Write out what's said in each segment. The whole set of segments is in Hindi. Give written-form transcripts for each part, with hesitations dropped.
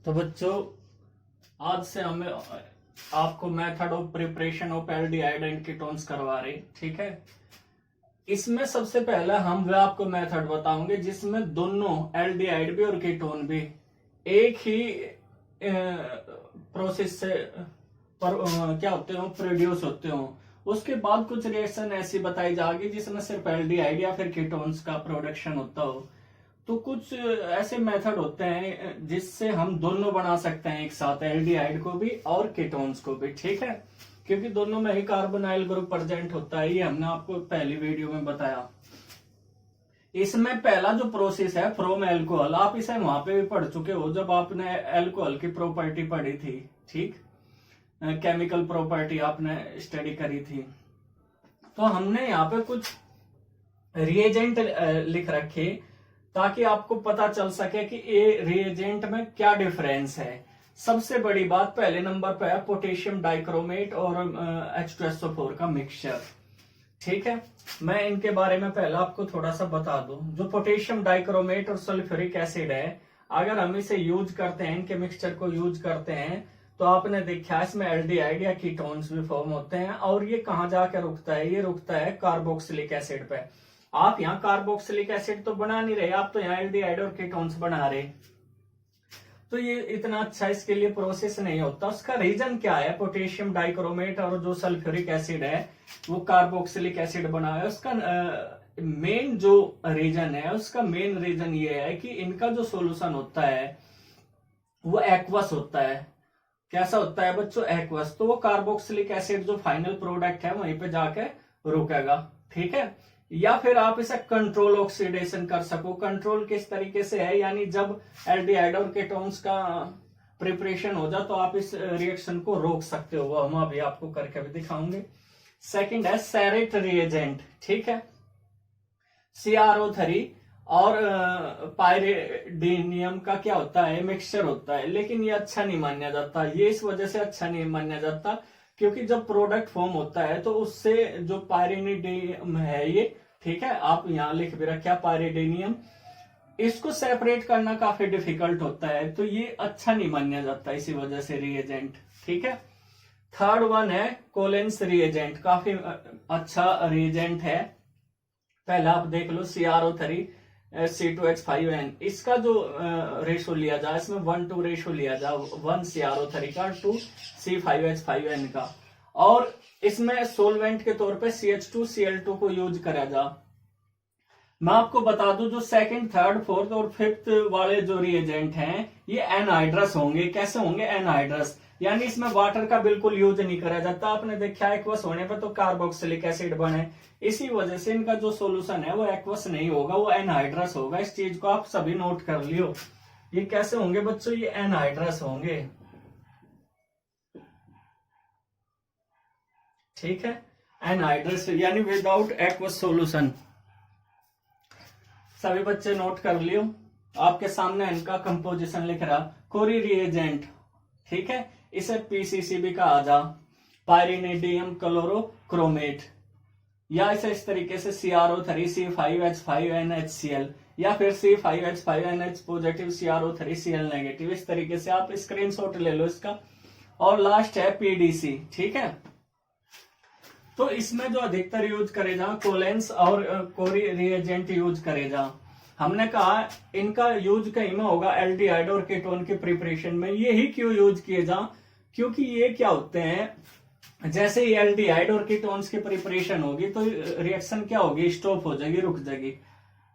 तो बच्चों, आज से हमें आपको method of preparation of aldehyde and ketones करवा रहे, ठीक है। इसमें सबसे पहला हम वे आपको मेथड बताओगे जिसमें दोनों एल्डिहाइड भी और कीटोन भी एक ही प्रोसेस से क्या होते हो, प्रोड्यूस होते हो। उसके बाद कुछ रिएक्शन ऐसी बताई जाएगी जिसमें सिर्फ एल्डिहाइड या फिर कीटोन्स का प्रोडक्शन होता हो। तो कुछ ऐसे मेथड होते हैं जिससे हम दोनों बना सकते हैं एक साथ, एल्डिहाइड को भी और कीटोन्स को भी, ठीक है। क्योंकि दोनों में ही कार्बोनाइल ग्रुप प्रेजेंट होता है, ये हमने आपको पहली वीडियो में बताया। इसमें पहला जो प्रोसेस है फ्रॉम एल्कोहल, आप इसे वहां पे भी पढ़ चुके हो जब आपने एल्कोहल की प्रॉपर्टी पढ़ी थी, ठीक, केमिकल प्रॉपर्टी आपने स्टडी करी थी। तो हमने यहाँ पे कुछ रिएजेंट लिख रखे ताकि आपको पता चल सके कि ये रिएजेंट में क्या डिफरेंस है। सबसे बड़ी बात पहले नंबर पे है पोटेशियम डाइक्रोमेट और H2SO4 का मिक्सचर, ठीक है। मैं इनके बारे में पहले आपको थोड़ा सा बता दूं। जो पोटेशियम डाइक्रोमेट और सल्फ्यूरिक एसिड है, अगर हम इसे यूज करते हैं, इनके मिक्सचर को यूज करते हैं, तो आपने देखा इसमें एल्डिहाइड या कीटोन्स भी फॉर्म होते हैं। और ये कहां जाकर रुकता है, ये रुकता है कार्बोक्सिलिक एसिड पे। आप यहाँ कार्बोक्सिलिक एसिड तो बना नहीं रहे, आप तो यहाँ एल्डिहाइड और कीटोन्स बना रहे। तो ये इतना अच्छा इसके लिए प्रोसेस नहीं होता। उसका रीजन क्या है, पोटेशियम डाइक्रोमेट और जो सल्फ्यूरिक एसिड है वो कार्बोक्सिलिक एसिड बना है। उसका मेन जो रीजन है, उसका मेन रीजन ये है कि इनका जो सोल्यूशन होता है वो एक्वस होता है। कैसा होता है बच्चों, एक्वस। तो वो कार्बोक्सिलिक एसिड जो फाइनल प्रोडक्ट है वहीं पे जाके रुकेगा, ठीक है। या फिर आप इसे कंट्रोल ऑक्सीडेशन कर सको। कंट्रोल किस तरीके से है, यानी जब एल्डिहाइड और कीटोन्स का प्रिपरेशन हो जाए तो आप इस रिएक्शन को रोक सकते हो, वो हम अभी आपको करके भी दिखाऊंगे। सेकंड है सेरेट रिएजेंट, ठीक है। CrO3 और पायरिडीनियम का क्या होता है, मिक्सचर होता है, लेकिन ये अच्छा नहीं माना जाता। ये इस वजह से अच्छा नहीं माना जाता क्योंकि जब प्रोडक्ट फॉर्म होता है तो उससे जो पायरिडीनियम है ये, ठीक है, आप यहां लिख भी रखा पायरिडीनियम, इसको सेपरेट करना काफी डिफिकल्ट होता है, तो ये अच्छा नहीं माना जाता इसी वजह से रिएजेंट, ठीक है। थर्ड वन है कोलेंस रिएजेंट, काफी अच्छा रिएजेंट है। पहला आप देख लो CrO3 C2H5N, इसका जो रेशो लिया जाए, इसमें 1:2 रेशो लिया जाए, 1 CrO3 का 2 C5H5N का। और इसमें सोलवेंट के तौर पे CH2Cl2 को यूज करा जा। मैं आपको बता दूं जो सेकंड, थर्ड, फोर्थ और फिफ्थ वाले जो रिएजेंट हैं ये एनहाइड्रस होंगे। कैसे होंगे, एनहाइड्रस, यानी इसमें वाटर का बिल्कुल यूज नहीं करा जाता। आपने देखा एक्वस होने पर तो कार्बोक्सिलिक एसिड बने, इसी वजह से इनका जो सोल्यूशन है वो एक्वस नहीं होगा, वो एनहाइड्रस होगा। इस चीज को आप सभी नोट कर लियो। ये कैसे होंगे बच्चों, ये एनहाइड्रस होंगे, ठीक है। एनहाइड्रस यानी विदाउट एक्वस सोल्यूशन। सभी बच्चे नोट कर लियो। आपके सामने इनका कंपोजिशन लिख रहा, कोरी रिएजेंट, ठीक है, इसे PCC भी कहा जा, पायरिडिनियम क्लोरोक्रोमेट, या इसे इस तरीके से CrO3 C5H5NHCl, या फिर C5H5NH positive CrO3 Cl negative. इस तरीके से आप स्क्रीनशॉट ले लो इसका। और लास्ट है PDC, ठीक है। तो इसमें जो अधिकतर यूज करे जा कोलेंस और कोरी रिएजेंट यूज करे जा। हमने कहा इनका यूज कहीं में होगा एल्डिहाइड और कीटोन के प्रिपरेशन में। यही क्यों यूज किए जा, क्योंकि ये क्या होते हैं, जैसे ही एल्डिहाइड और कीटोन्स की प्रिपरेशन होगी तो रिएक्शन क्या होगी, स्टॉप हो जाएगी, रुक जाएगी,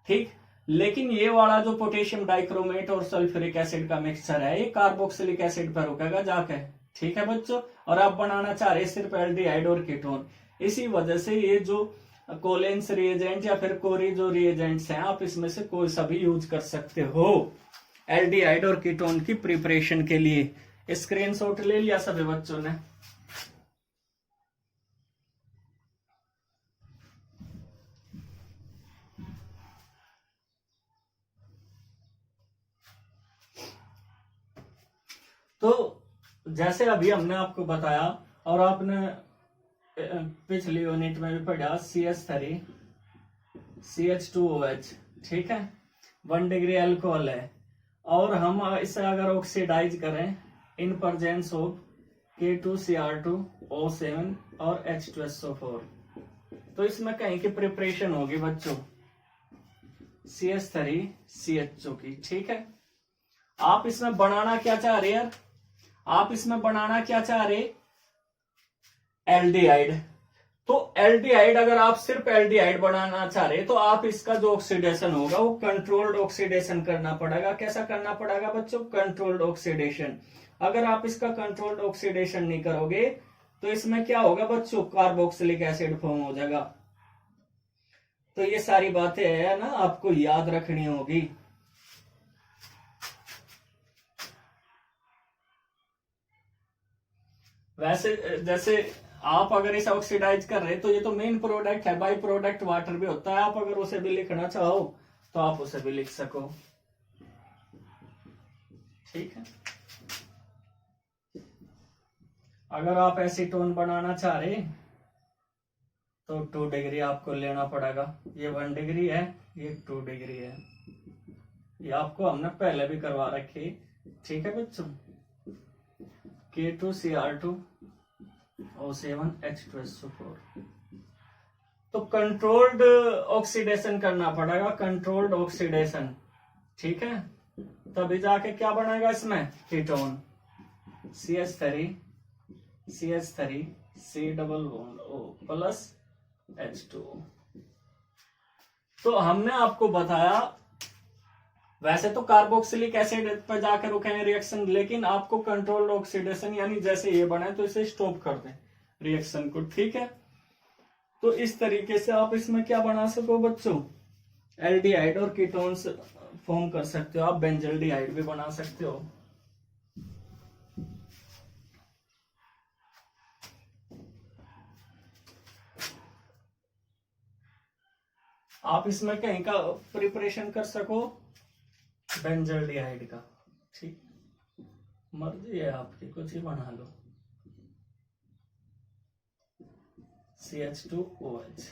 ठीक। लेकिन ये वाला जो पोटेशियम डाइक्रोमेट और सल्फ्यूरिक एसिड का मिक्सचर है ये कार्बोक्सिलिक एसिड पर रुकेगा जाके, ठीक है बच्चों। और आप बनाना चाह रहे सिर्फ एल्डिहाइड और कीटोन, इसी वजह से ये जो कोलेंस रिएजेंट या फिर कोरी जो रिएजेंट्स हैं, आप इसमें से कोई सा भी यूज कर सकते हो एल्डिहाइड और कीटोन की प्रिपरेशन के लिए। स्क्रीनशॉट ले लिया सभी बच्चों ने। तो जैसे अभी हमने आपको बताया और आपने पिछली यूनिट में भी पढ़ा, CH3 CH2OH, ठीक है, 1 डिग्री अल्कोहल है। और हम इसे अगर ऑक्सीडाइज करें इन प्रेजेंस ऑफ K2Cr2O7 और H2SO4, तो इसमें कहीं की प्रिपरेशन होगी बच्चों CH3CHO की। ठीक है, आप इसमें बनाना क्या चाह रहे हैं? आप इसमें बनाना क्या चाह रहे? एल्डिहाइड। तो एल्डिहाइड, अगर आप सिर्फ एल्डिहाइड बनाना चाह रहे तो आप इसका जो ऑक्सीडेशन होगा वो कंट्रोल्ड ऑक्सीडेशन करना पड़ेगा। कैसा करना पड़ेगा बच्चों? Controlled oxidation. अगर आप इसका कंट्रोल्ड ऑक्सीडेशन नहीं करोगे तो इसमें क्या होगा बच्चों? कार्बोक्सिलिक एसिड फॉर्म हो जाएगा। तो ये सारी बातें है ना, आपको याद रखनी होगी। वैसे जैसे आप अगर इसे ऑक्सीडाइज कर रहे तो ये तो मेन प्रोडक्ट है, बाई प्रोडक्ट वाटर भी होता है। आप अगर उसे भी लिखना चाहो तो आप उसे भी लिख सको। ठीक है, अगर आप एसीटोन बनाना चाह रहे तो 2 डिग्री आपको लेना पड़ेगा। ये 1 डिग्री है, ये 2 डिग्री है। ये आपको हमने पहले भी करवा रखी। ठीक है बच्चों, K2Cr2O7 H2SO4। तो कंट्रोल्ड ऑक्सीडेशन करना पड़ेगा, कंट्रोल्ड ऑक्सीडेशन। ठीक है, तभी जाके क्या बनेगा इसमें? Ketone CH3 C double bond O plus H2O। तो हमने आपको बताया, वैसे तो कार्बोक्सिलिक एसिड पर जाकर रुके रिएक्शन, लेकिन आपको कंट्रोल्ड ऑक्सीडेशन यानी जैसे ये बना है तो इसे स्टॉप कर दें रिएक्शन को। ठीक है, तो इस तरीके से आप इसमें क्या बना सको बच्चों? एल्डिहाइड और कीटोन्स फॉर्म कर सकते हो। आप बेंजल्डिहाइड भी बना सकते हो। आप इसमें कहीं का प्रिपरेशन कर सको बेंजल्डिहाइड का। ठीक, मर्जी है आपकी, कुछ ही बना लो। CH2OH।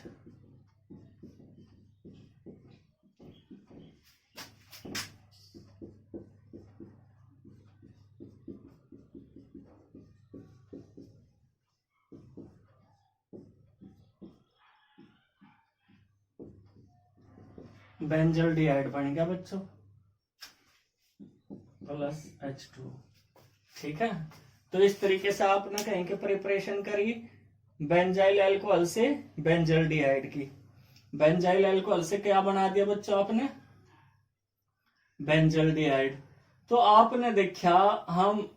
बेंजल्डिहाइड बन गया बच्चों प्लस H2। ठीक है, तो इस तरीके से आपने कहीं की प्रिपरेशन करी बेंजाइल अल्कोहल से बेंजल्डिहाइड की। बेंजाइल अल्कोहल से क्या बना दिया बच्चों आपने? बेंजल्डिहाइड। तो आपने देखा हम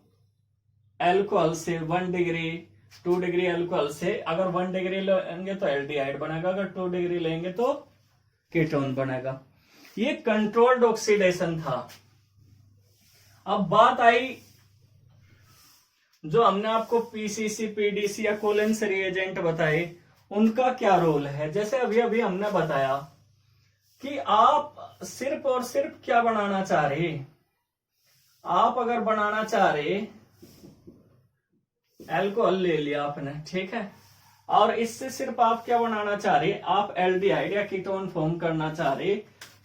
अल्कोहल से 1 डिग्री 2 डिग्री अल्कोहल से अगर 1 डिग्री लेंगे तो एल्डिहाइड बनेगा, अगर 2 डिग्री लेंगे तो कीटोन बनेगा। ये कंट्रोल्ड ऑक्सीडेशन था। अब बात आई जो हमने आपको पीसीसी, पीडीसी या कोलेंस रिएजेंट बताए, उनका क्या रोल है? जैसे अभी अभी हमने बताया कि आप सिर्फ और सिर्फ क्या बनाना चाह रहे? आप अगर बनाना चाह रहे, अल्कोहल ले लिया आपने, ठीक है, और इससे सिर्फ आप क्या बनाना चाह रहे? आप एल्डिहाइड या कीटोन फॉर्म करना चाह रहे,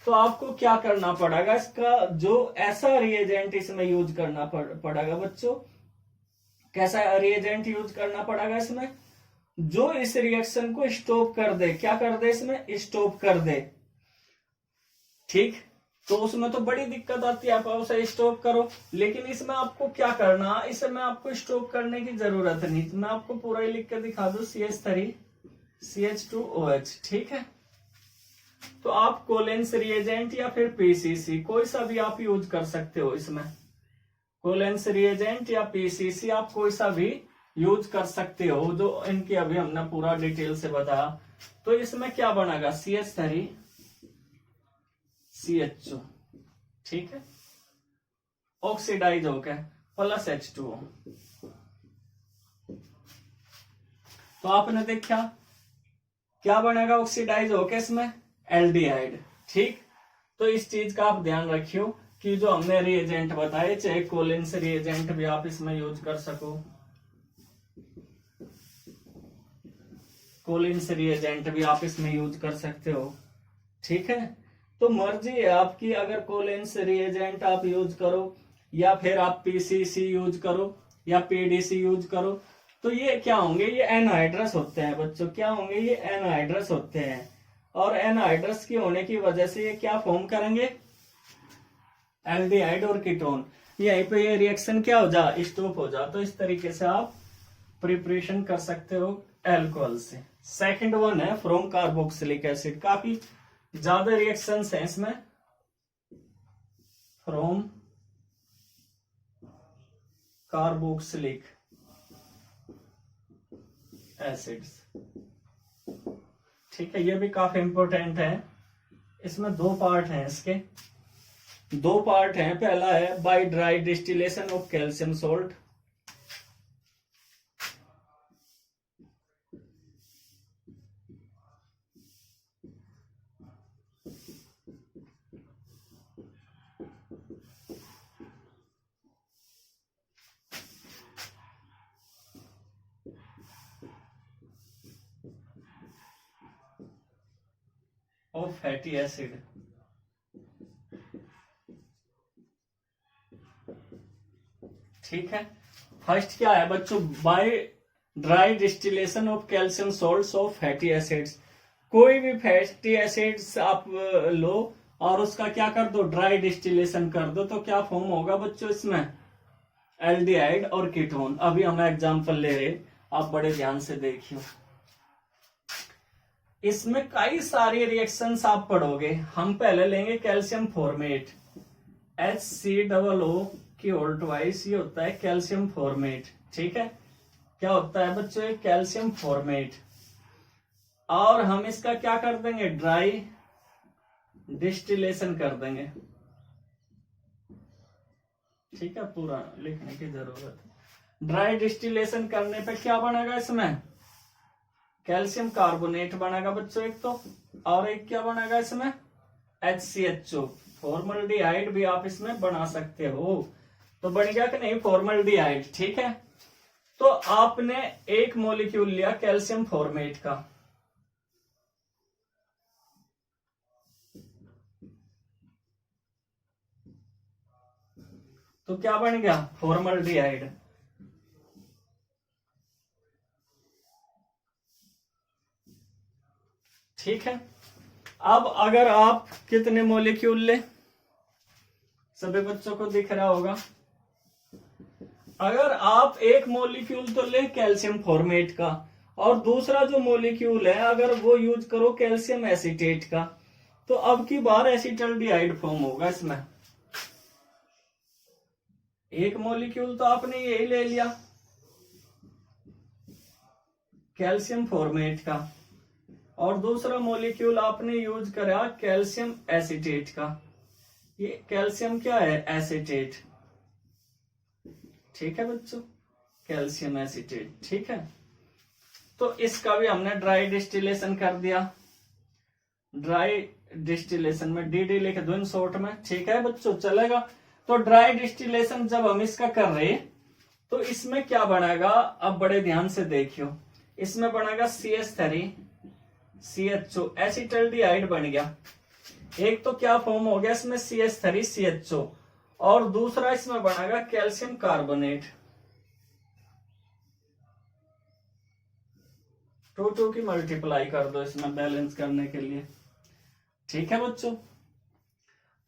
तो आपको क्या करना पड़ेगा? इसका जो ऐसा रिएजेंट इसमें यूज करना पड़ेगा बच्चों। कैसा रिएजेंट यूज करना पड़ेगा इसमें? जो इस रिएक्शन को स्टॉप कर दे। क्या कर दे? इसमें स्टॉप कर दे। ठीक, तो उसमें तो बड़ी दिक्कत आती है, आप उसे स्टॉप करो, लेकिन इसमें आपको क्या करना? इसमें आपको स्टॉप करने की जरूरत नहीं। मैं आपको पूरा ही लिख के दिखा दूं, CH3 CH2OH। ठीक है, तो आप कोलेंस रिएजेंट या फिर पीसीसी कोई सा भी आप यूज कर सकते हो। इसमें कोलेंस रिएजेंट या पीसीसी आप कोई सा भी यूज कर सकते हो, जो इनकी अभी हमने पूरा डिटेल से बताया। तो इसमें क्या बनेगा? CH3 CHO। ठीक है, ऑक्सीडाइज हो गया प्लस H2O। तो आपने देखा क्या बनेगा ऑक्सीडाइज होके इसमें? एल्डिहाइड। ठीक, तो इस चीज का आप ध्यान रखियो कि जो हमने रिएजेंट बताए, चाहे कोलेंस रिएजेंट भी आप इसमें यूज कर सको, कोलिन्स रिएजेंट भी आप इसमें यूज कर सकते हो। ठीक है, तो मर्जी है आपकी, अगर कोलेंस रिएजेंट आप यूज करो या फिर आप पीसीसी यूज करो या पीडीसी यूज करो, तो ये क्या होंगे, ये एनहाइड्रस होते हैं बच्चों, क्या होंगे, ये एनहाइड्रस होते हैं। और एनहाइड्रस की होने की वजह से ये क्या फॉर्म करेंगे, एल्डिहाइड और कीटोन। यहीं पे ये रिएक्शन क्या हो जा, स्टॉप हो जा। तो इस तरीके से आप प्रिपरेशन कर सकते हो एल्कोहल से। सेकंड वन है फ्रॉम कार्बोक्सिलिक एसिड, काफी ज्यादा रिएक्शंस हैं इसमें। फ्रॉम कार्बोक्सिलिक एसिड्स, ठीक है, ये भी काफी इंपॉर्टेंट है। इसमें दो पार्ट हैं इसके, दो पार्ट हैं। पहला है by dry distillation of calcium salt, of fatty acid. ठीक है, फर्स्ट क्या है बच्चों, by dry distillation of calcium salts of fatty acids. कोई भी फैटी एसिड्स आप लो और उसका क्या कर दो, ड्राई डिस्टिलेशन कर दो, तो क्या फॉर्म होगा बच्चों इसमें, एल्डिहाइड और कीटोन। अभी हम एग्जांपल ले रहे, आप बड़े ध्यान से देखियो। इसमें कई सारी रिएक्शंस आप पढ़ोगे। हम पहले लेंगे कैल्शियम फॉर्मेट, HCOO की ट्वाइस, ये होता है कैल्शियम फॉर्मेट। ठीक है, क्या होता है बच्चों, कैल्शियम फॉर्मेट। और हम इसका क्या कर देंगे, ड्राई डिस्टिलेशन कर देंगे। ठीक है, पूरा लिखने की जरूरत है। ड्राई डिस्टिलेशन करने पे क्या बनेगा इसमें, कैल्शियम कार्बोनेट बनेगा बच्चों एक तो, और एक क्या बनेगा इसमें, HCHO। फॉर्मल्डिहाइड भी आप इसमें बना सकते हो। तो बन गया कि नहीं फॉर्मल्डिहाइड। ठीक है, तो आपने एक मॉलिक्यूल लिया कैल्शियम फॉर्मेट का, तो क्या बन गया, फॉर्मल्डिहाइड। ठीक है, अब अगर आप कितने मॉलिक्यूल ले, सभी बच्चों को दिख रहा होगा। अगर आप एक मॉलिक्यूल तो ले कैल्शियम फॉर्मेट का, और दूसरा जो मॉलिक्यूल है अगर वो यूज करो कैल्शियम एसीटेट का, तो अब की बार एसिटल्डिहाइड फॉर्म होगा इसमें। एक मॉलिक्यूल तो आपने यही ले लिया कैल्शियम फॉर्मेट का, और दूसरा मॉलिक्यूल आपने यूज करा कैल्शियम एसीटेट का। ये कैल्शियम क्या है, एसीटेट। ठीक है बच्चों, कैल्शियम एसीटेट। ठीक है, तो इसका भी हमने ड्राई डिस्टिलेशन कर दिया। ड्राई डिस्टिलेशन में DD लिख दो इन शॉर्ट में। ठीक है बच्चों, चलेगा। तो ड्राई डिस्टिलेशन जब हम इसका कर रहे, तो इसमें क्या बनेगा, अब बड़े ध्यान से देखियो। इसमें बनेगा CH3 CHO, एसिटल्डिहाइड बन गया। एक तो क्या फॉर्म हो गया इसमें, CH3 CHO, और दूसरा इसमें बनेगा कैल्शियम कार्बोनेट। 2 की मल्टीप्लाई कर दो इसमें बैलेंस करने के लिए। ठीक है बच्चों,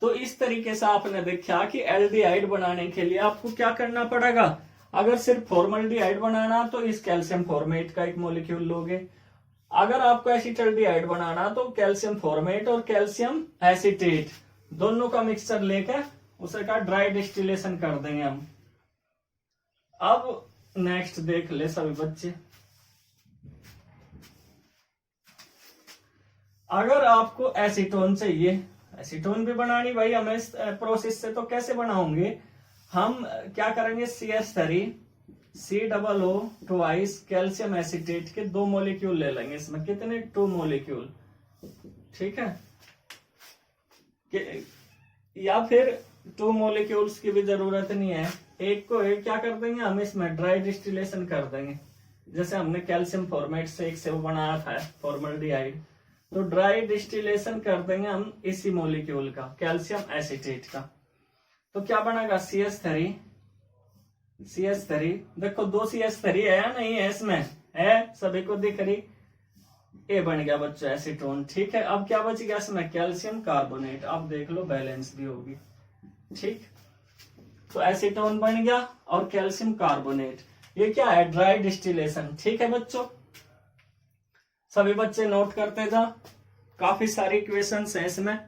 तो इस तरीके से आपने देखा कि एल्डिहाइड बनाने के लिए आपको क्या करना पड़ेगा। अगर सिर्फ फॉर्मल्डिहाइड बनाना तो इस कैल्शियम फॉर्मेट का एक मॉलिक्यूल लोगे। अगर आपको एसिटल्डिहाइड बनाना तो कैल्शियम फॉर्मेट और कैल्शियम एसीटेट दोनों का मिक्सचर लेकर उसे का ड्राई डिस्टिलेशन कर देंगे हम। अब नेक्स्ट देख ले सभी बच्चे, अगर आपको एसीटोन चाहिए, एसीटोन भी बनानी भाई हमें इस प्रोसेस से, तो कैसे बनाओगे, हम क्या करेंगे, CH3 COO twice calcium acetate के 2 मॉलिक्यूल ले लेंगे। इसमें कितने, 2 मॉलिक्यूल। ठीक है, या फिर 2 मॉलिक्यूल्स की भी जरूरत नहीं है, एक को एक क्या कर देंगे हम, इसमें ड्राई डिस्टिलेशन कर देंगे। जैसे हमने कैल्शियम फॉर्मेट से एक से वो बनाया था फॉर्मल्डिहाइड, तो ड्राई डिस्टिलेशन कर देंगे हम इसी मॉलिक्यूल का, कैल्शियम एसीटेट का। तो क्या बनेगा CH3 देखो 2 CH3 है या नहीं है, इसमें है, सभी को दिख रही, ए बन गया बच्चों एसीटोन। ठीक है, अब क्या बच गया इसमें, कैल्शियम कार्बोनेट। अब देख लो बैलेंस भी होगी। ठीक, तो एसीटोन बन गया और कैल्शियम कार्बोनेट, ये क्या है, ड्राई डिस्टिलेशन। ठीक है बच्चों, सभी बच्चे नोट करते जा, काफी सारी इक्वेशंस हैं इसमें।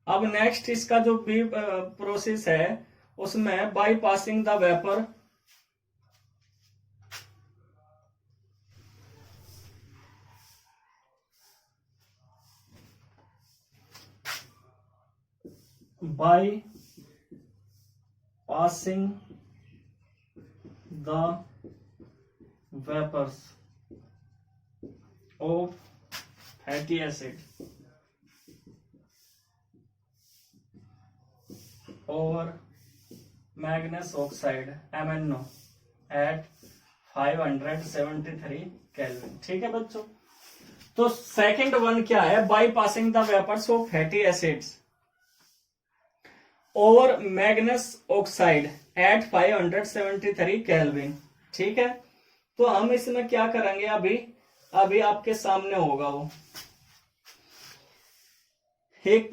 अब नेक्स्ट इसका जो भी प्रोसेस है उसमें by passing the vapour by passing the vapors of fatty acid over manganese oxide MnO at 573 kelvin. ठीक है बच्चों, तो सेकंड वन क्या है, by passing the vapours of fatty acids over manganese oxide at 573 kelvin. ठीक है, तो हम इसमें क्या करेंगे, अभी आपके सामने होगा वो एक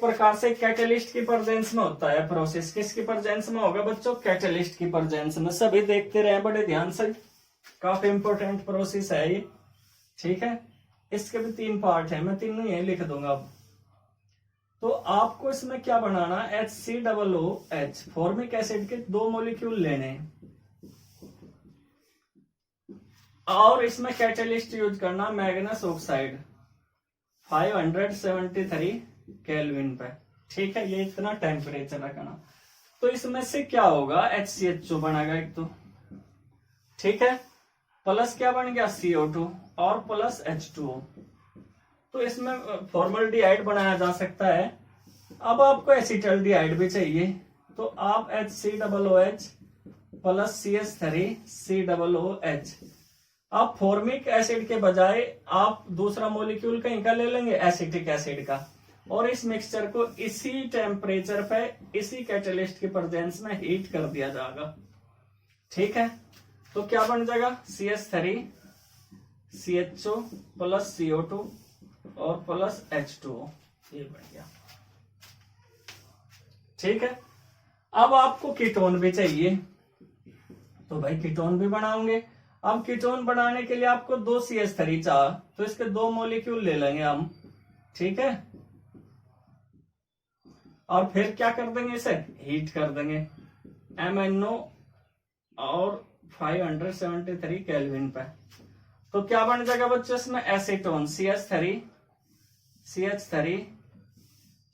प्रकार से कैटेलिस्ट की प्रेजेंस में होता है प्रोसेस। किसकी प्रेजेंस में होगा बच्चों, कैटेलिस्ट की प्रेजेंस में। सभी देखते रहे बड़े ध्यान से, काफी इंपोर्टेंट प्रोसेस है ये। ठीक है, इसके भी 3 पार्ट है, मैं तीनों यही लिख दूंगा अब। तो आपको इसमें क्या बनाना, HCOOH फॉर्मिक एसिड के 2 मॉलिक्यूल लेने और इसमें कैटेलिस्ट यूज करना मैग्नेस ऑक्साइड 573 केल्विन पे। ठीक है, ये इतना टेम्परेचर रखना। तो इसमें से क्या होगा, HCHO बनेगा एक तो। ठीक है, प्लस क्या बन गया CO2 और प्लस H2O। तो इसमें फॉर्मल्डिहाइड बनाया जा सकता है। अब आपको एसिटल्डिहाइड भी चाहिए, तो आप HCOOH प्लस CH3COOH। आप फॉर्मिक एसिड के बजाय आप दूसरा मॉलिक्यूल कहीं का ले लेंगे, एसिटिक एसिड का, और इस मिक्सचर को इसी टेम्परेचर पे इसी कैटेलिस्ट की प्रेजेंस में हीट कर दिया जाएगा। ठीक है, तो क्या बन जाएगा, CH3CHO प्लस CO2 और प्लस H2O, ये बन गया। ठीक है, अब आपको कीटोन भी चाहिए, तो भाई कीटोन भी बनाओगे। अब कीटोन बनाने के लिए आपको 2 CH3 चाह, तो इसके 2 मॉलिक्यूल ले लेंगे हम। ठीक है, और फिर क्या कर देंगे, इसे हीट कर देंगे MnO और 573 केल्विन पे। तो क्या बन जाएगा बच्चों इसमें, acetone CH3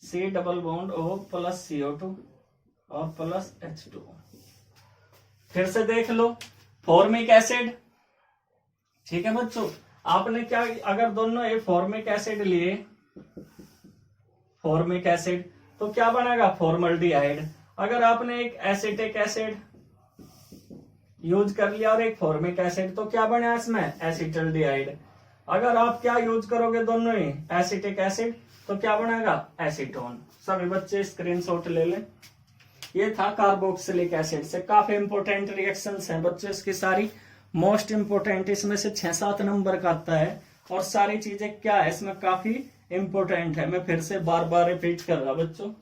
C double bond O plus CO2 और प्लस H2O। फिर से देख लो, फॉर्मिक एसिड। ठीक है बच्चों, आपने क्या, अगर दोनों ये फॉर्मिक एसिड लिए, फॉर्मिक एसिड, तो क्या बनेगा, फॉर्मल्डिहाइड। अगर आपने एक एसिटिक एसिड यूज कर लिया और एक फॉर्मिक एसिड, तो क्या बना इसमें, एसिटल्डिहाइड। अगर आप क्या यूज करोगे, दोनों ही एसिटिक एसिड, तो क्या बनेगा, एसीटोन। सभी बच्चे स्क्रीनशॉट ले लें। ये था कार्बोक्सिलिक एसिड से। काफी इंपोर्टेंट रिएक्शंस हैं बच्चों इसकी सारी, मोस्ट इंपोर्टेंट इसमें से 6-7 नंबर का आता है, और सारी चीजें क्या है इसमें काफी इंपोर्टेंट है। मैं फिर से बार बार रिपीट कर रहा बच्चों।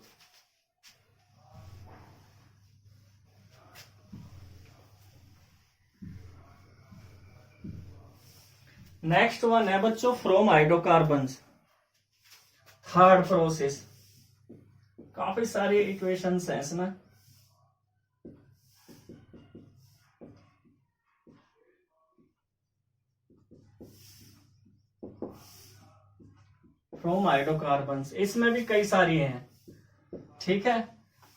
नेक्स्ट वन है बच्चों फ्रोम हाइड्रोकार्बन्स, थर्ड प्रोसेस। काफी सारी इक्वेशंस हैं इसमें। फ्रोम हाइड्रोकार्बन्स, इसमें भी कई सारी हैं। ठीक है,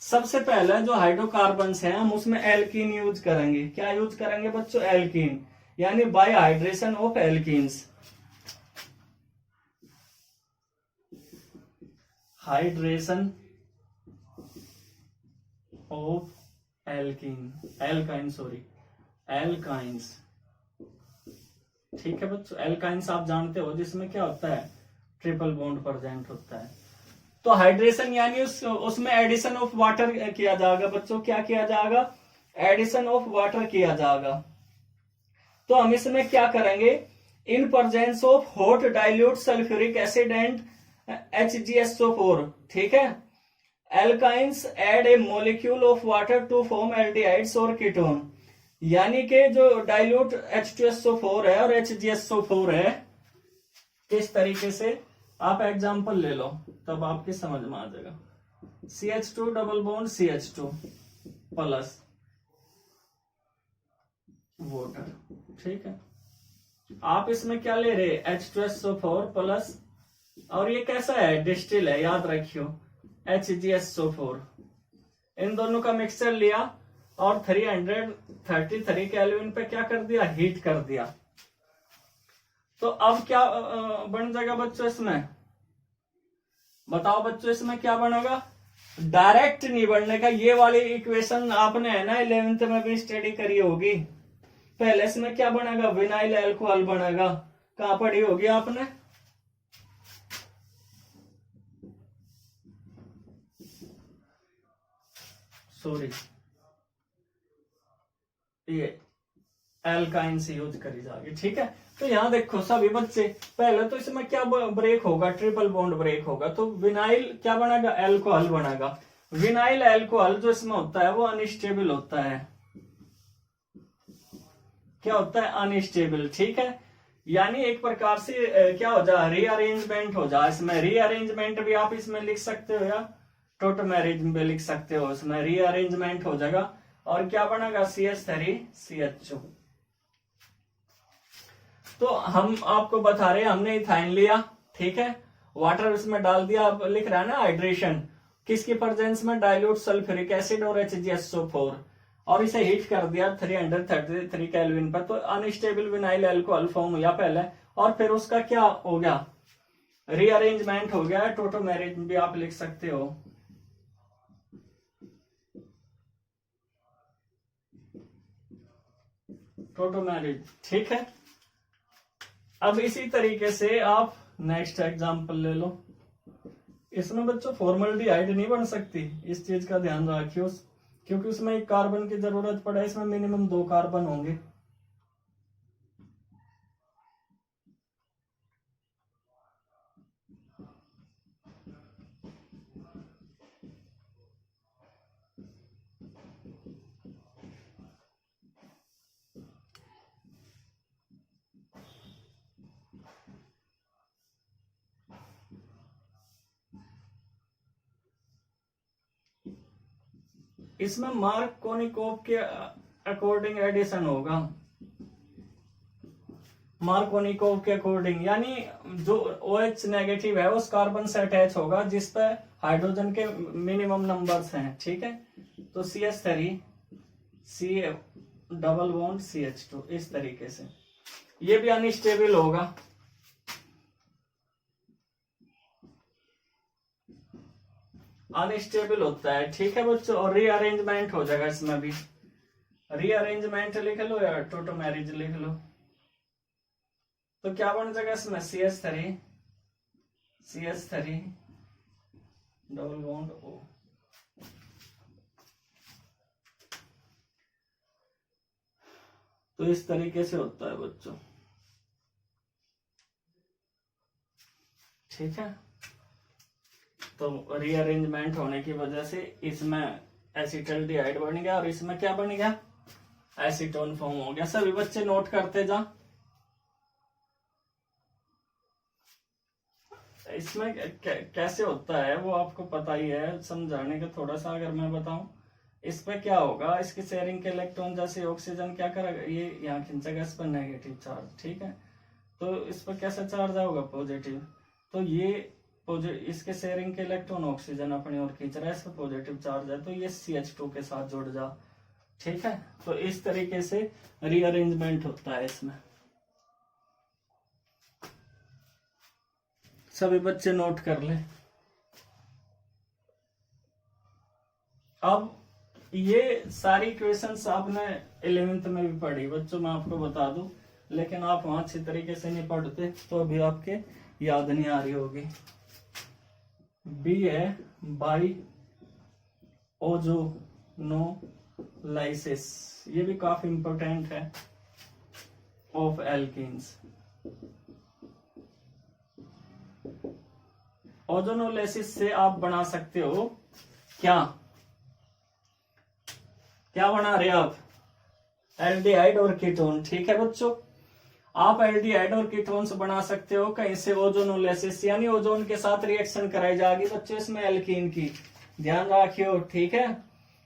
सबसे पहले जो हाइड्रोकार्बन्स हैं हम उसमें एल्कीन यूज करेंगे। क्या यूज करेंगे बच्चों, एल्कीन, यानी bye hydration of alkenes. Hydration of alkynes. ठीक है बच्चों, एल्काइंस आप जानते हो जिसमें क्या होता है, ट्रिपल बॉन्ड प्रेजेंट होता है। तो हाइड्रेशन यानी उसमें एडिशन ऑफ वाटर किया जाएगा बच्चों, क्या किया जाएगा, एडिशन ऑफ वाटर किया जाएगा। तो हम इसमें क्या करेंगे, in presence of hot dilute sulphuric acid and HgSO4, ठीक है, alkynes add a molecule of water to form aldehydes और कीटोन। यानी कि जो डाइल्यूट H2SO4 है और HgSO4 है, किस तरीके से, आप एग्जांपल ले लो तब आपकी समझ में आ जाएगा। CH2 double bond CH2 plus water, ठीक है, आप इसमें क्या ले रहे, H2SO4 प्लस, और ये कैसा है, डिस्टिल है, याद रखियो, HgSO4। इन दोनों का मिक्सचर लिया और 333 केल्विन पे क्या कर दिया, हीट कर दिया। तो अब क्या बन जाएगा बच्चों इसमें, बताओ बच्चों इसमें क्या बनेगा, डायरेक्ट नहीं बनने का, ये वाली इक्वेशन आपने है ना 11th में भी स्टडी करी होगी। पहले इसमें क्या बनेगा, विनाइल अल्कोहल बनेगा, कहां पढ़ी होगी आपने, सॉरी ये एल्काइन से यूज करी जाएगी, ठीक है। तो यहां देखो सभी बच्चे, पहले तो इसमें क्या ब्रेक होगा, ट्रिपल बॉन्ड ब्रेक होगा, तो विनाइल क्या बनेगा, अल्कोहल बनेगा। विनाइल अल्कोहल जो इसमें होता है वो अनस्टेबल होता है, क्या होता है, अनस्टेबल, ठीक है। यानी एक प्रकार से क्या हो जाए, रीअरेंजमेंट हो जाए। इसमें रीअरेंजमेंट भी आप इसमें लिख सकते हो या टोटोमेरिज में लिख सकते हो, इसमें रीअरेंजमेंट हो जाएगा और क्या बनेगा, CH3CH2। तो हम आपको बता रहे हैं, हमने इथाइन लिया, ठीक है, वाटर इसमें डाल दिया, अब लिख रहा है ना हाइड्रेशन, किसकी प्रेजेंस में, डाइल्यूट सल्फ्यूरिक एसिड और HgSO4, और इसे हीट कर दिया 333 केल्विन पर, तो अनस्टेबल विनाइल अल्कोहल फॉर्म हुआ पहले, और फिर उसका क्या हो गया, रीअरेंजमेंट हो गया, टोटोमेरिज भी आप लिख सकते हो। टोटोमेरिज, ठीक है। अब इसी तरीके से आप नेक्स्ट एग्जांपल ले लो। इसमें बच्चों फॉर्मल्डिहाइड नहीं बन सकती, इस चीज का ध्यान रखियो, क्योंकि उसमें एक कार्बन की जरूरत पड़े, इसमें मिनिमम 2 कार्बन होंगे। इसमें मार्कोनिकोव के अकॉर्डिंग एडिशन होगा, मार्कोनिकोव के अकॉर्डिंग, यानी जो OH नेगेटिव है उस कार्बन से अटैच होगा जिस पे हाइड्रोजन के मिनिमम नंबर्स हैं, ठीक है। तो CH3 C double bond CH2, इस तरीके से ये भी अनस्टेबल होगा, अनस्टेबल होता है, ठीक है बच्चों, और रीअरेंजमेंट हो जाएगा, इसमें भी रीअरेंजमेंट लिख लो या टोटोमेरिज लिख लो, तो क्या बन जाएगा इसमें, CH3 डबल बॉन्ड O। तो इस तरीके से होता है बच्चों, ठीक है। तो रीअरेंजमेंट होने की वजह से इसमें एसिटल्डिहाइड बन गया और इसमें क्या बन गया, एसीटोन फॉर्म हो गया। सभी बच्चे नोट करते जा। इसमें कैसे होता है वो आपको पता ही है, समझाने का थोड़ा सा अगर मैं बताऊं, इसमें क्या होगा, इसकी शेयरिंग के इलेक्ट्रॉन जैसे ऑक्सीजन क्या करेगा, ये यहाँ खींचेगा इस पर नेगेटिव चार्ज, ठीक है। तो इस पर कैसा चार्ज आएगा, पॉजिटिव, तो ये इसके शेयरिंग के इलेक्ट्रॉन ऑक्सीजन अपनी ओर खींच रहा है, इस पर पॉजिटिव चार्ज है, तो ये CH2 के साथ जुड़ जा, ठीक है। तो इस तरीके से रीअरेंजमेंट होता है इसमें, सभी बच्चे नोट कर ले। अब ये सारी इक्वेशंस आपने 11th में भी पढ़ी बच्चों, मैं आपको बता दूं, लेकिन आप वहां अच्छी तरीके से नहीं पढ़ते तो अभी आपके याद नहीं आ रही होगी। बी है बाई ओजोनोलाइसिस, ये भी काफी इंपॉर्टेंट है ऑफ एल्कीन्स। ओजोनोलाइसिस से आप बना सकते हो क्या क्या बना रहे आप? एल्डिहाइड और कीटोन। ठीक है बच्चों, आप एल्डिहाइड और कीटोन्स बना सकते हो कहीं से ओजोनोलाइसिस, यानी ओजोन के साथ रिएक्शन कराई जाएगी बच्चों इसमें एल्कीन की, ध्यान रखियो। ठीक है,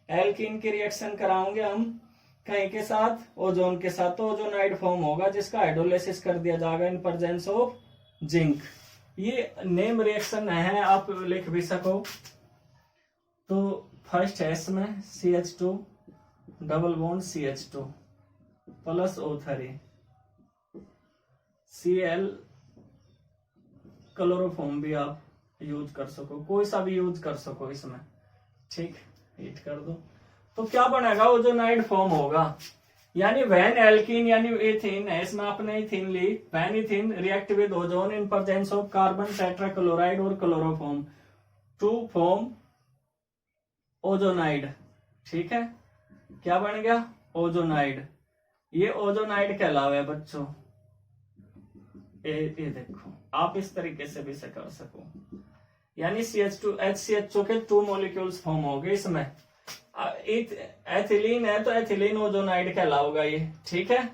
एल्कीन की रिएक्शन कराओगे हम कहीं के साथ? ओजोन के साथ, तो ओजोनाइड फॉर्म होगा जिसका हाइड्रोलाइसिस कर दिया जाएगा इन प्रेजेंस ऑफ जिंक। ये नेम रिएक्शन है, आप लिख भी सको। तो फर्स्ट है इसमें CH2 double bond CH2 plus O3 Cl, chloroform भी आप यूज कर सको, कोई सा भी यूज कर सको इसमें। ठीक, हीट कर दो तो क्या बनेगा? ओजोनाइड फॉर्म होगा। यानी वैन एल्कीन यानी एथीन है, इसमें आपने इथीन ली, when ethene react with ozone in presence of carbon tetrachloride और क्लोरोफॉर्म टू फॉर्म ओजोनाइड। ठीक है, क्या बन गया? ओजोनाइड। ये ओजोनाइड कहलावे बच्चों। ये देखो, आप इस तरीके से भी से कर सको, यानी CH2 HCHO के 2 मॉलिक्यूल्स फॉर्म हो गए इसमें। एथिलीन है तो एथिलीन ओजोनाइड कहलाओगा ये। ठीक है,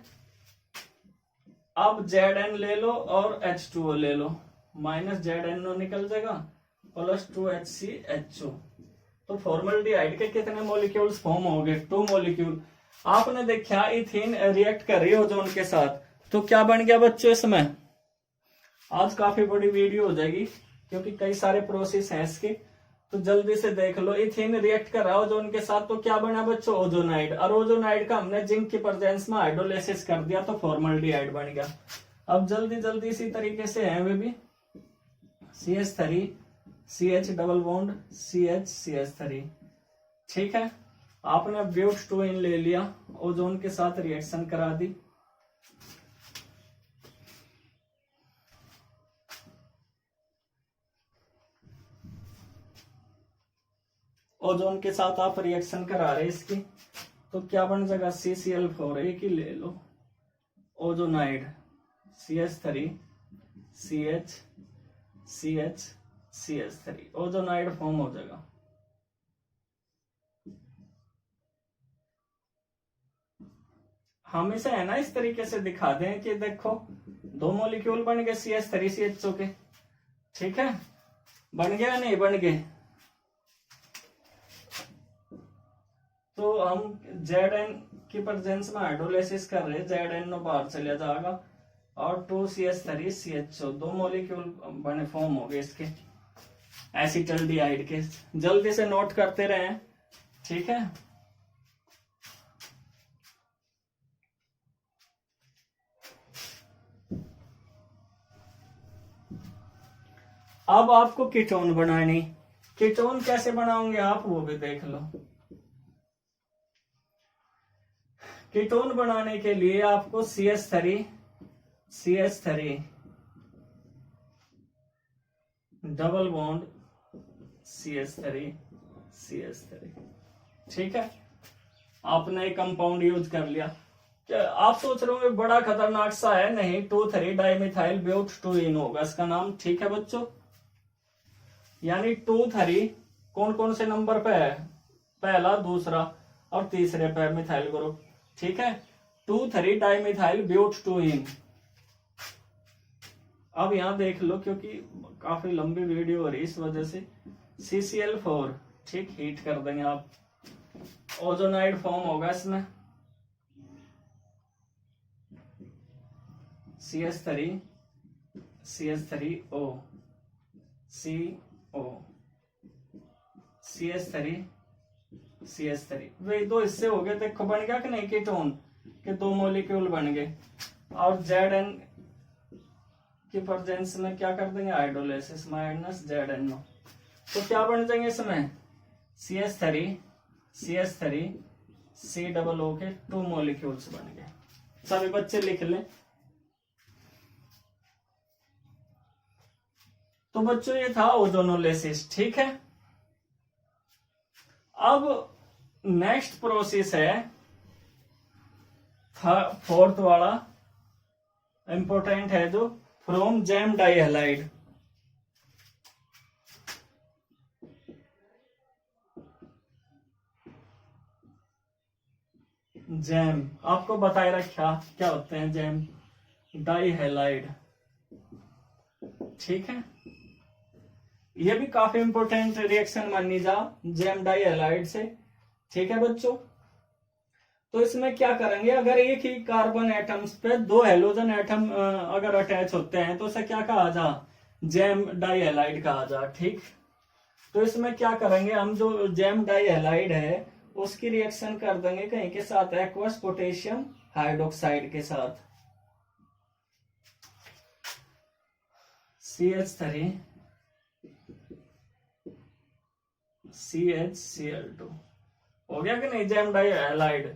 अब Zn ले लो और H2O ले लो, माइनस ZnO निकल जाएगा प्लस 2HCHO। तो फॉर्मल्डिहाइड के कितने मॉलिक्यूल्स फॉर्म हो गए? 2 मॉलिक्यूल। आपने देखा इथीन रिएक्ट कर रही है ओजोन के साथ, तो क्या बन गया बच्चों इसमें? आज काफी बड़ी वीडियो हो जाएगी क्योंकि कई सारे प्रोसेस हैं इसके, तो जल्दी से देख लो। इथीन रिएक्ट कर रहा है ओजोन के साथ, तो क्या बना बच्चों? ओजोनाइड। और ओजोनाइड का हमने जिंक की प्रेजेंस में हाइड्रोलाइसिस कर दिया तो फॉर्मल्डिहाइड बन गया। अब जल्दी जल्दी इसी तरीके से है वे भी, CH3 CH double bond CH3। ठीक है, आपने ब्यूट-2 ले लिया, ओजोन के साथ रिएक्शन करा दी। ओजोन के साथ आप रिएक्शन करा रहे इसकी, तो क्या बन जाएगा? CCl4, एक ही ले लो, ozonide CH3 CH CH CH3, ozonide form हो जाएगा। हम इसे है ना इस तरीके से दिखा दें कि देखो 2 मॉलिक्यूल बन गए CH3 CHO के। ठीक है, बन गया नहीं? बन गए। तो हम Zn की प्रेजेंस में हाइड्रोलाइसिस कर रहे हैं, ZnO बाहर चला जाएगा और 2CH3 CHO 2 मॉलिक्यूल बने फॉर्म हो गए इसके एसिटल्डिहाइड के। जल्दी से नोट करते रहें। ठीक है, अब आपको कीटोन बनानी। कीटोन कैसे बनाओगे आप, वो भी देख लो। कीटोन बनाने के लिए आपको CH3 डबल बॉन्ड CH3। ठीक है, आपने एक कंपाउंड यूज कर लिया। क्या आप सोच रहे होंगे बड़ा खतरनाक सा है? नहीं, 2,3 डाइमिथाइल ब्यूट-2 होगा इसका नाम। ठीक है बच्चों, यानी 2,3 कौन कौन से नंबर पे है? पहला, दूसरा और तीसरे पे मिथाइल ग्रुप। ठीक है, 2,3 डाइमिथाइल ब्यूट-2। अब यहां देख लो क्योंकि काफी लंबी वीडियो हो रही है इस वजह से। CCl4, ठीक, हीट कर देंगे आप, ओजोनाइड फॉर्म होगा इसमें। CH3O CO CH3 वे 2 हिस्से हो गए। देखो बन गया कि नहीं कीटोन के 2 मॉलिक्यूल बन गए। और Zn की प्रेजेंस में क्या कर देंगे? हाइड्रोलाइसिस माइनस ZnO, तो क्या बन जाएंगे इसमें? CH3 C डबल O के 2 मॉलिक्यूल्स बन गए। सभी बच्चे लिख लें, तो बच्चों ये था ओजोनोलिसिस, ठीक है। अब नेक्स्ट प्रोसेस है फोर्थ वाला इंपॉर्टेंट है, जो फ्रॉम जैम डाइहैलाइड। जैम आपको बताए रखा क्या होते हैं, जैम डाइहैलाइड, ठीक है। ये भी काफी इंपॉर्टेंट रिएक्शन मानी जा जैम डाइहैलाइड से, ठीक है बच्चों। तो इसमें क्या करेंगे, अगर एक ही कार्बन एटम्स पे दो हेलोजन एटम अगर अटैच होते हैं तो उसे क्या कहा जा, जैम डाइहैलाइड कहा जा, ठीक। तो इसमें क्या करेंगे हम, जो जैम डाइहैलाइड है उसकी रिएक्शन कर देंगे कहीं के साथ, एक्वस पोटेशियम हाइड्रोक्साइड के साथ, CH3 CHCl2 हो गया कि नहीं, जैम डाइहैलाइड।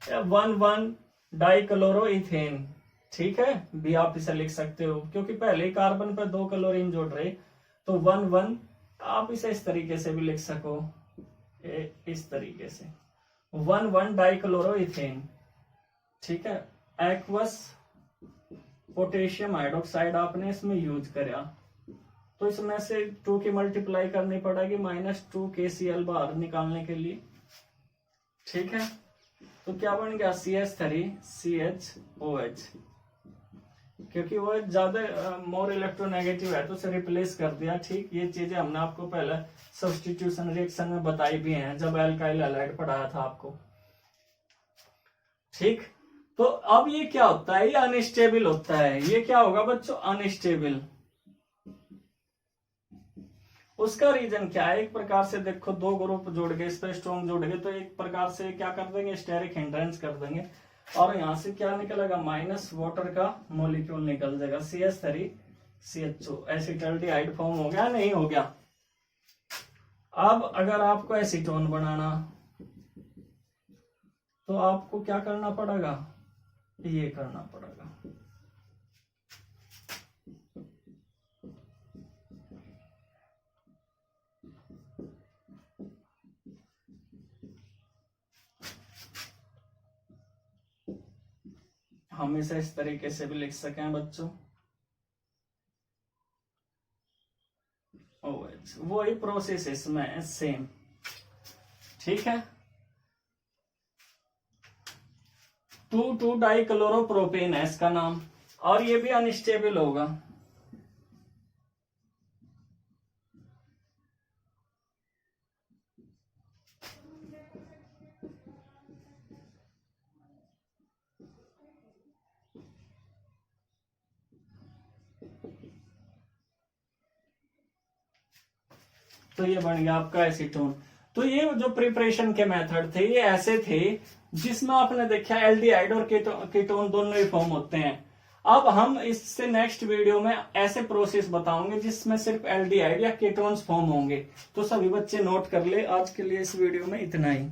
1,1 डाइक्लोरोइथेन, ठीक है, भी आप इसे लिख सकते हो क्योंकि पहले ही कार्बन पर 2 क्लोरीन जोड़ रहे, तो 1,1 आप इसे इस तरीके से भी लिख सको, इस तरीके से 1,1 डाइक्लोरोइथेन, ठीक है। एक्वस पोटेशियम हाइड्रोक्साइड आपने इसमें यूज करा, तो इसमें से 2 की मल्टीप्लाई करनी पड़ेगी -2 KCl बाहर निकालने के लिए, ठीक है। तो क्या बन गया, CH3 CHOH, क्योंकि वो ज्यादा मोर इलेक्ट्रोनेगेटिव है तो उसे रिप्लेस कर दिया, ठीक। ये चीजें हमने आपको पहले सब्स्टिट्यूशन रिएक्शन में बताई भी हैं जब एल्काइल हैलाइड पढ़ाया था आपको, ठीक। तो अब ये क्या होता है, ये अनस्टेबल होता है। ये क्या होगा बच्चों, अनस्टेबल। उसका रीजन क्या है, एक प्रकार से देखो 2 ग्रुप जोड़ गए, इस पर स्ट्रॉन्ग जोड़ गए, तो एक प्रकार से क्या कर देंगे, स्टेरिक हिंड्रेंस कर देंगे, और यहां से क्या निकलेगा, माइनस वाटर का मॉलिक्यूल निकल जाएगा, CH3 CHO, एसिटाल्डिहाइड फॉर्म हो गया, नहीं हो गया। अब अगर आपको एसीटोन बनाना तो आपको क्या करना पड़ेगा, ये करना पड़ेगा, हम इसे इस तरीके से भी लिख सकें बच्चों, OH, वही प्रोसेस इसमें सेम, ठीक है। 2,2 डाइक्लोरोप्रोपेन है इसका नाम, और ये भी अनस्टेबल होगा। तो ये बन गया आपका एसीटोन। तो ये जो प्रिपरेशन के मेथड थे ये ऐसे थे जिसमें आपने देखा एल्डिहाइड और कीटोन दोनों ही फॉर्म होते हैं। अब हम इससे नेक्स्ट वीडियो में ऐसे प्रोसेस बताऊंगे जिसमें सिर्फ एल्डिहाइड या कीटोन्स फॉर्म होंगे। तो सभी बच्चे नोट कर ले। आज के लिए इस वीडियो में इतना ही।